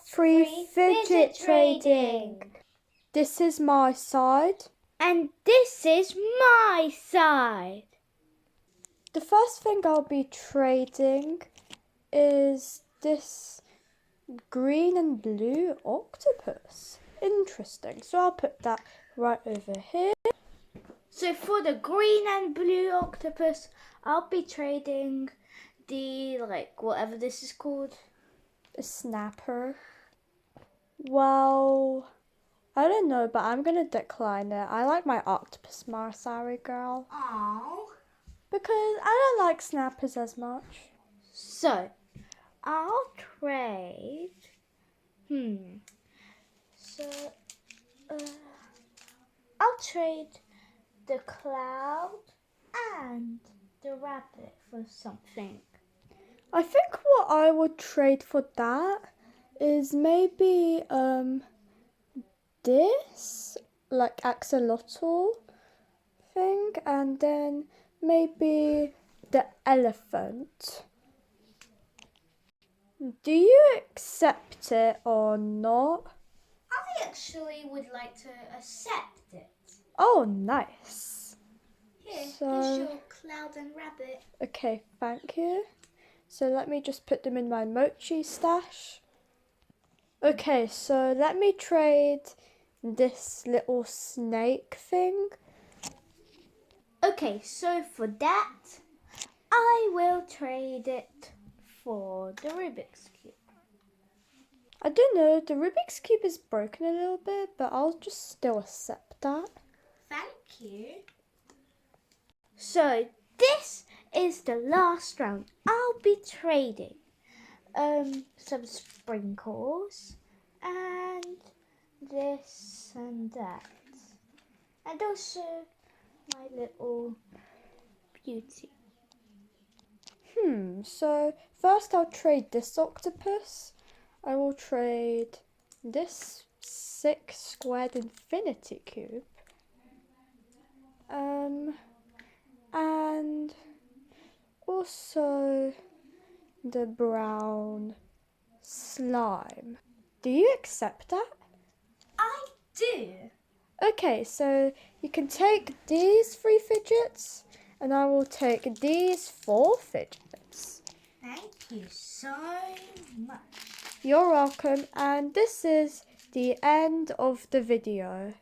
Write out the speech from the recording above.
free fidget trading. This is my side. And this is my side. The first thing I'll be trading is this green and blue octopus. Interesting. So I'll put that right over here. So for the green and blue octopus, I'll be trading the, whatever this is called. A snapper. Well, I don't know, but I'm going to decline it. I like my octopus more, sorry girl. Aww. Because I don't like snappers as much. So, I'll trade, I'll trade the cloud and the rabbit for something. I think what I would trade for that is maybe this, like axolotl thing, and then maybe the elephant. Do you accept it or not? I actually would like to accept it. Oh, nice. Here, So- here's your cloud and rabbit. Okay, thank you. So let me just put them in my mochi stash. Okay, so let me trade this little snake thing. Okay, so for that, I will trade it for the Rubik's Cube. I don't know, the Rubik's Cube is broken a little bit, but I'll just still accept that. Thank you. So this is the last round. I'll be trading some sprinkles and this and that, and also my little beauty. So first I'll trade this octopus. I will trade this 6 squared infinity cube. And also the brown slime. Do you accept that? I do. Okay, so you can take these 3 fidgets and I will take these 4 fidgets. Thank you so much. You're welcome, and this is the end of the video.